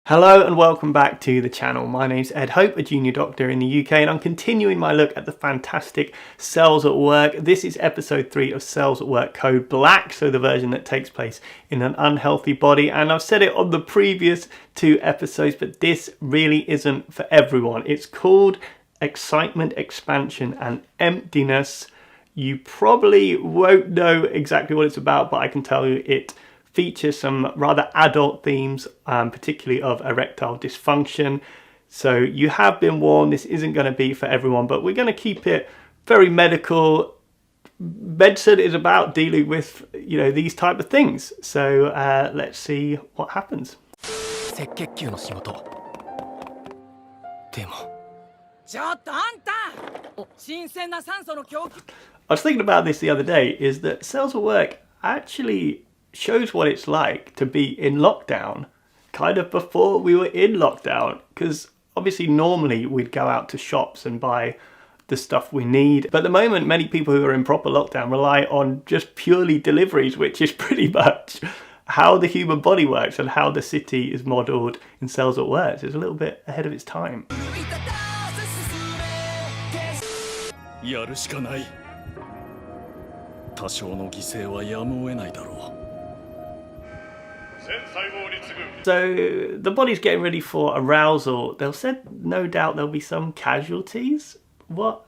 Hello and welcome back to the channel. My name's Ed Hope, a junior doctor in the UK, and I'm continuing my look at the fantastic Cells at Work. This is episode 3 of Cells at Work Code Black, so the version that takes place in an unhealthy body. And I've said it on the previous 2 episodes, but this really isn't for everyone. It's called Excitement, Expansion and Emptiness. You probably won't know exactly what it's about, but I can tell you it features some rather adult themes, particularly of erectile dysfunction. So you have been warned, this isn't going to be for everyone, but we're going to keep it very medical. Medicine is about dealing with, these type of things. So let's see what happens. I was thinking about this the other day, is that Cells at Work actually shows what it's like to be in lockdown kind of before we were in lockdown, because obviously normally we'd go out to shops and buy the stuff we need, but at the moment many people who are in proper lockdown rely on just purely deliveries, which is pretty much how the human body works and how the city is modelled in Cells at Work. It's a little bit ahead of its time. So the body's getting ready for arousal. They'll said no doubt there'll be some casualties. What?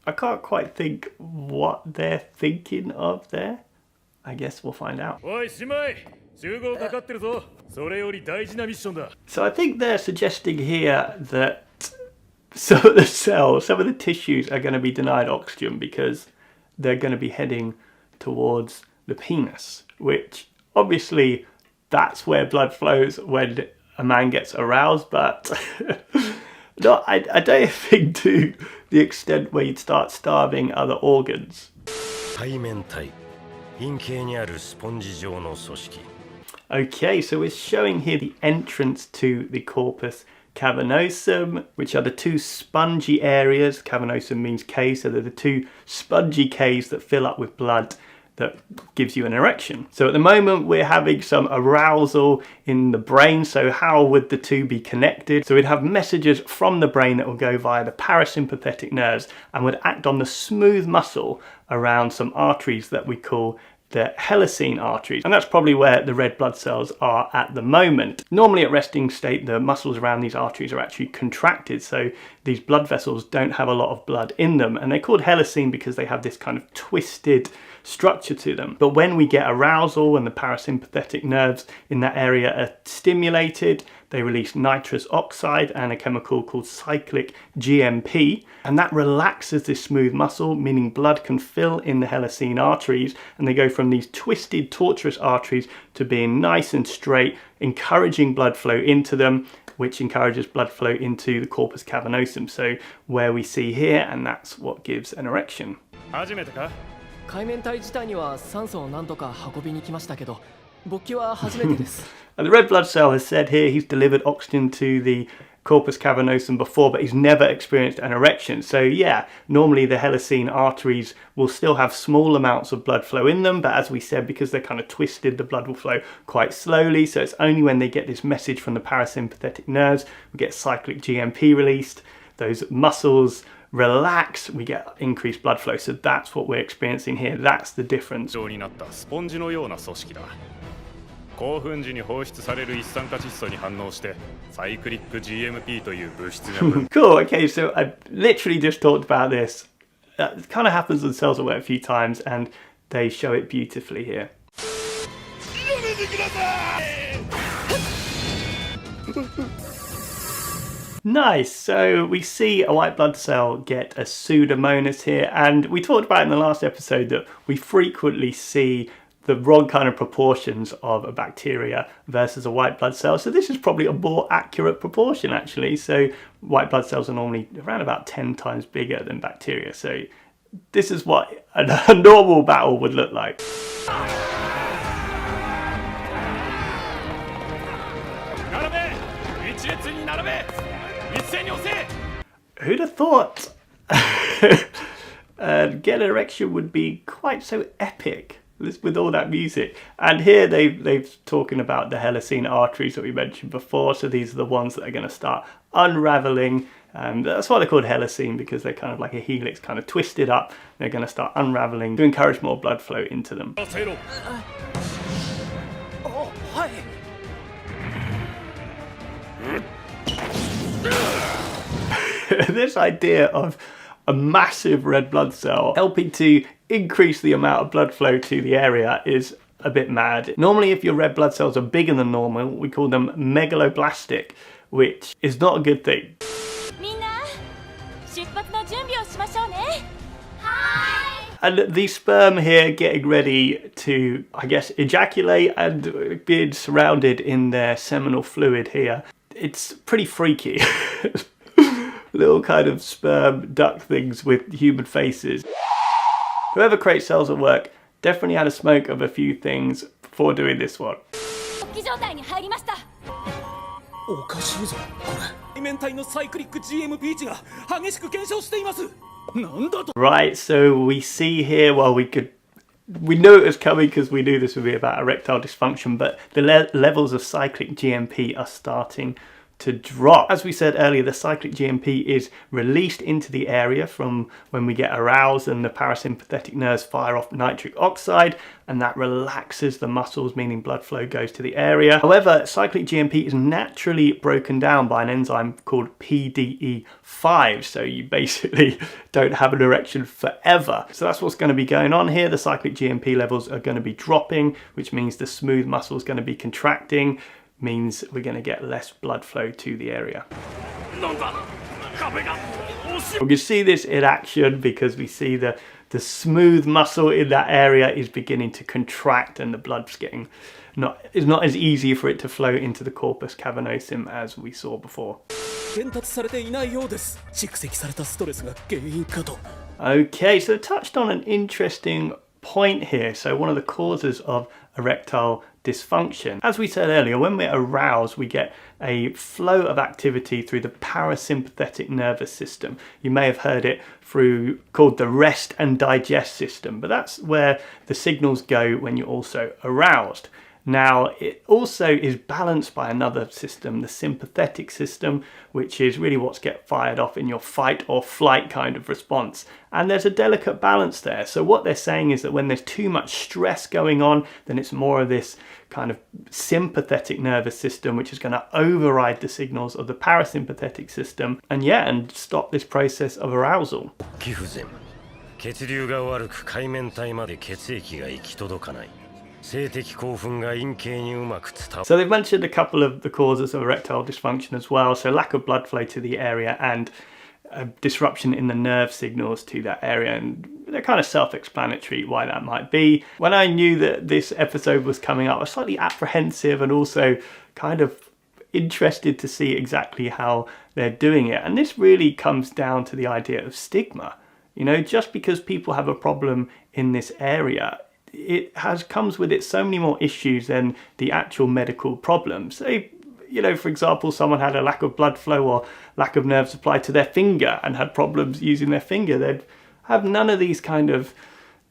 I can't quite think what they're thinking of there. I guess we'll find out. So I think they're suggesting here that some of the cells, some of the tissues are going to be denied oxygen because they're going to be heading towards the penis, which obviously that's where blood flows when a man gets aroused, but no, I don't think to the extent where you'd start starving other organs. Okay, so we're showing here the entrance to the corpus cavernosum, which are the 2 spongy areas. Cavernosum means cave, so they're the 2 spongy caves that fill up with blood that gives you an erection. So at the moment we're having some arousal in the brain. So how would the 2 be connected? So we'd have messages from the brain that will go via the parasympathetic nerves and would act on the smooth muscle around some arteries that we call the helicine arteries, and that's probably where the red blood cells are at the moment. Normally at resting state the muscles around these arteries are actually contracted, so these blood vessels don't have a lot of blood in them, and they're called helicine because they have this kind of twisted structure to them. But when we get arousal and the parasympathetic nerves in that area are stimulated, they release nitrous oxide and a chemical called cyclic GMP, and that relaxes this smooth muscle, meaning blood can fill in the helicine arteries, and they go from these twisted, tortuous arteries to being nice and straight, encouraging blood flow into them, which encourages blood flow into the corpus cavernosum, so where we see here, and that's what gives an erection. And the red blood cell has said here he's delivered oxygen to the corpus cavernosum before, but he's never experienced an erection. So yeah, normally the helicine arteries will still have small amounts of blood flow in them, but as we said, because they're kind of twisted, the blood will flow quite slowly. So it's only when they get this message from the parasympathetic nerves, we get cyclic GMP released, those muscles relax, we get increased blood flow. So that's what we're experiencing here. That's the difference. Cool, okay, so I literally just talked about this. It kind of happens in Cells at Work a few times, and they show it beautifully here. Nice, so we see a white blood cell get a pseudomonas here, and we talked about in the last episode that we frequently see the wrong kind of proportions of a bacteria versus a white blood cell. So this is probably a more accurate proportion actually. So white blood cells are normally around about 10 times bigger than bacteria. So this is what a normal battle would look like. Who'd have thought get an erection would be quite so epic? with all that music. And here they've talking about the Hellicene arteries that we mentioned before. So these are the ones that are going to start unraveling. That's why they're called Hellicene, because they're kind of like a helix, kind of twisted up. They're going to start unraveling to encourage more blood flow into them. This idea of a massive red blood cell helping to increase the amount of blood flow to the area is a bit mad. Normally, if your red blood cells are bigger than normal, we call them megaloblastic, which is not a good thing. And the sperm here getting ready to, I guess, ejaculate and being surrounded in their seminal fluid here. It's pretty freaky. Little kind of sperm duck things with human faces. Whoever creates cells at work definitely had a smoke of a few things before doing this one. Right, so we see here, well, we knew it was coming because we knew this would be about erectile dysfunction, but the levels of cyclic GMP are starting to drop. As we said earlier, the cyclic GMP is released into the area from when we get aroused and the parasympathetic nerves fire off nitric oxide, and that relaxes the muscles, meaning blood flow goes to the area. However, cyclic GMP is naturally broken down by an enzyme called PDE5, so you basically don't have an erection forever. So that's what's going to be going on here. The cyclic GMP levels are going to be dropping, which means the smooth muscle is going to be contracting, means we're going to get less blood flow to the area. We can see this in action because we see the smooth muscle in that area is beginning to contract, and the blood's getting it's not as easy for it to flow into the corpus cavernosum as we saw before. Okay, so touched on an interesting point here. So one of the causes of erectile dysfunction, as we said earlier, when we're aroused we get a flow of activity through the parasympathetic nervous system. You may have heard it called the rest and digest system, but that's where the signals go when you're also aroused. Now, it also is balanced by another system, the sympathetic system, which is really what's get fired off in your fight or flight kind of response. And there's a delicate balance there. So what they're saying is that when there's too much stress going on, then it's more of this kind of sympathetic nervous system, which is going to override the signals of the parasympathetic system, and stop this process of arousal. So they've mentioned a couple of the causes of erectile dysfunction as well. So lack of blood flow to the area and a disruption in the nerve signals to that area, and they're kind of self-explanatory why that might be. When I knew that this episode was coming up, I was slightly apprehensive and also kind of interested to see exactly how they're doing it. And this really comes down to the idea of stigma. You know, just because people have a problem in this area, it comes with it so many more issues than the actual medical problems. Say, you know, for example, someone had a lack of blood flow or lack of nerve supply to their finger and had problems using their finger. They'd have none of these kind of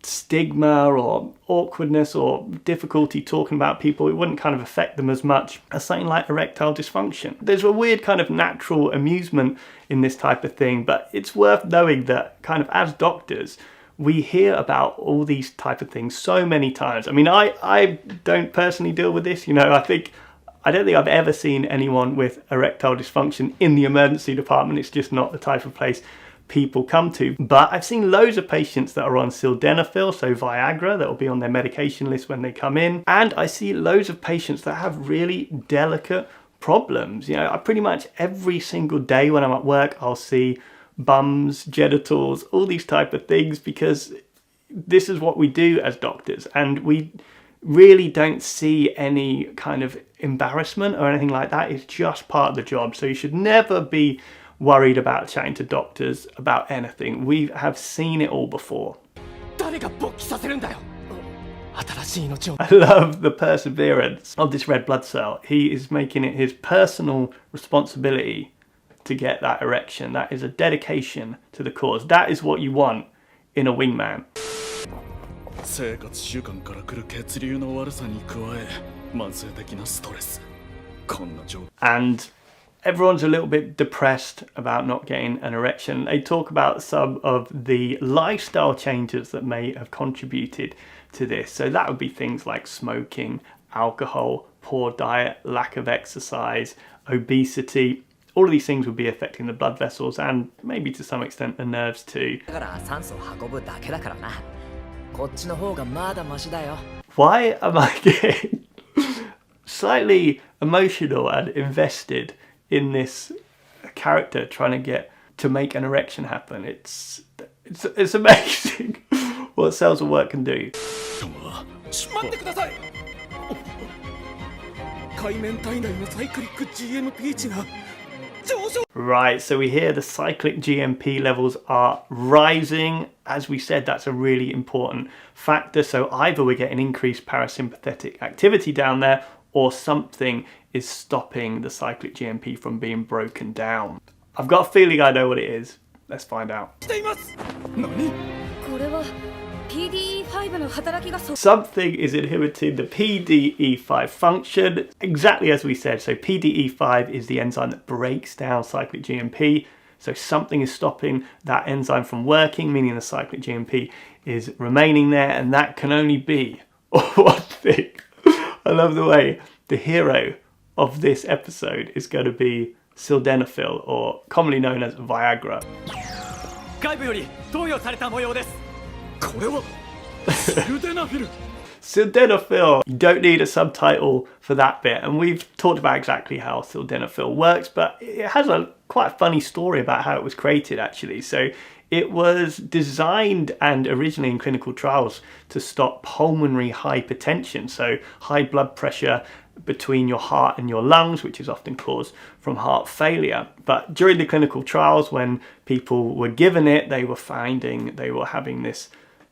stigma or awkwardness or difficulty talking about people. It wouldn't kind of affect them as much as something like erectile dysfunction. There's a weird kind of natural amusement in this type of thing, but it's worth knowing that kind of as doctors, we hear about all these type of things so many times. I mean, I don't personally deal with this. You know, I don't think I've ever seen anyone with erectile dysfunction in the emergency department. It's just not the type of place people come to. But I've seen loads of patients that are on sildenafil, so Viagra, that will be on their medication list when they come in. And I see loads of patients that have really delicate problems. You know, I pretty much every single day when I'm at work, I'll see bums, genitals, all these type of things, because this is what we do as doctors, and we really don't see any kind of embarrassment or anything like that. It's just part of the job. So you should never be worried about chatting to doctors about anything. We have seen it all before. I love the perseverance of this red blood cell. He is making it his personal responsibility to get that erection. That is a dedication to the cause. That is what you want in a wingman. 生活習慣から来る血流の悪さに加え、慢性的なストレス。こんな状況。 And everyone's a little bit depressed about not getting an erection. They talk about some of the lifestyle changes that may have contributed to this. So that would be things like smoking, alcohol, poor diet, lack of exercise, obesity. All of these things would be affecting the blood vessels and maybe to some extent the nerves too. だから酸素を運ぶだけだからな。こっちの方がまだマシだよ。 Why am I getting slightly emotional and invested in this character trying to get to make an erection happen? It's amazing what cells of work can do. 待ってください。海面体内のサイクリック GMP 値が上昇。 Right, so we hear the cyclic GMP levels are rising. As we said, that's a really important factor. So either we're getting increased parasympathetic activity down there, or something is stopping the cyclic GMP from being broken down. I've got a feeling I know what it is. Let's find out. しています。何？これは PDE5 の働きが Something is inhibiting the PDE5 function, exactly as we said. So PDE5 is the enzyme that breaks down cyclic GMP. So something is stopping that enzyme from working, meaning the cyclic GMP is remaining there, and that can only be one thing. I love the way the hero of this episode is going to be sildenafil, or commonly known as Viagra. 外部より投与された模様です。これはシルデナフィル。 Sildenafil. You don't need a subtitle for that bit, and we've talked about exactly how sildenafil works, but it has a quite a funny story about how it was created actually. So it was designed and originally in clinical trials to stop pulmonary hypertension, so high blood pressure between your heart and your lungs, which is often caused from heart failure. But during the clinical trials, when people were given it, they were finding they were having this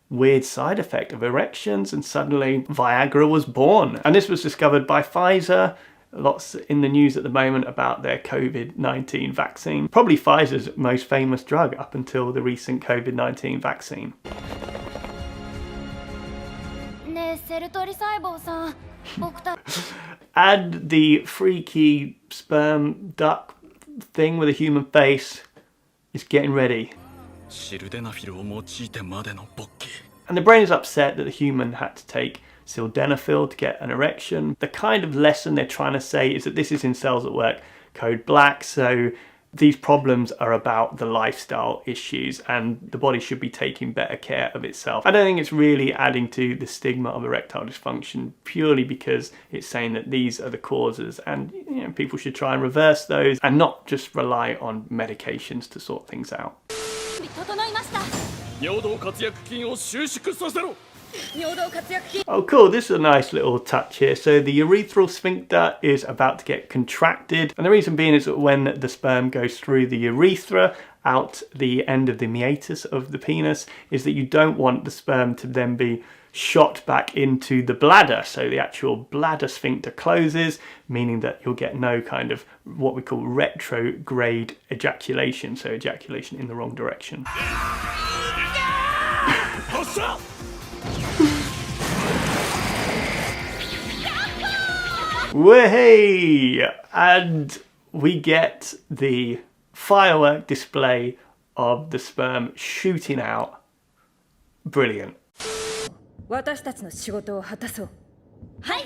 weird side effect of erections, and suddenly Viagra was born. And this was discovered by Pfizer. Lots in the news at the moment about their COVID-19 vaccine. Probably Pfizer's most famous drug up until the recent COVID-19 vaccine. ねえセルトリ細胞さん僕た And the freaky sperm duck thing with a human face is getting ready. シルデナフィルを用いてまでの勃起。 And the brain is upset that the human had to take sildenafil to get an erection. The kind of lesson they're trying to say is that this is in Cells at Work code Black, so these problems are about the lifestyle issues and the body should be taking better care of itself. I don't think it's really adding to the stigma of erectile dysfunction purely because it's saying that these are the causes, and people should try and reverse those and not just rely on medications to sort things out. 整いました 尿道括約筋を収縮させろ。 尿道括約筋 Oh cool, this is a nice little touch here. So the urethral sphincter is about to get contracted, and the reason being is that when the sperm goes through the urethra out the end of the meatus of the penis, is that you don't want the sperm to then be shot back into the bladder. So the actual bladder sphincter closes, meaning that you'll get no kind of what we call retrograde ejaculation, so ejaculation in the wrong direction. Way! And we get the firework display of the sperm shooting out. Brilliant. 私たちの仕事を果たそうはい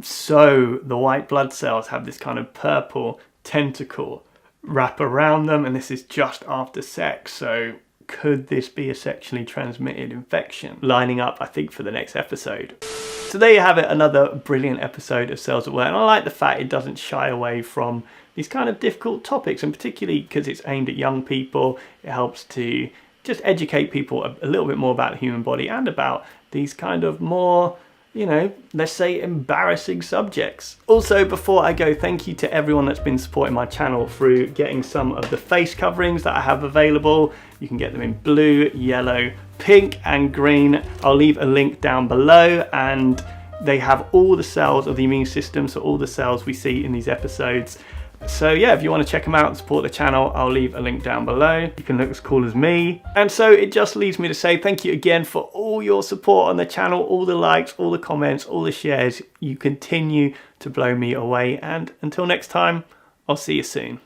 So the white blood cells have this kind of purple tentacle wrap around them, and this is just after sex, so could this be a sexually transmitted infection? Lining up, I think, for the next episode. So there you have it, another brilliant episode of Cells at Work, and I like the fact it doesn't shy away from these kind of difficult topics, and particularly because it's aimed at young people, it helps to just educate people a little bit more about the human body and about these kind of more, let's say embarrassing subjects. Also, before I go, thank you to everyone that's been supporting my channel through getting some of the face coverings that I have available. You can get them in blue, yellow, pink and green. I'll leave a link down below, and they have all the cells of the immune system, so all the cells we see in these episodes. So yeah, if you want to check them out and support the channel, I'll leave a link down below. You can look as cool as me. And so it just leaves me to say thank you again for all your support on the channel, all the likes, all the comments, all the shares. You continue to blow me away. And until next time, I'll see you soon.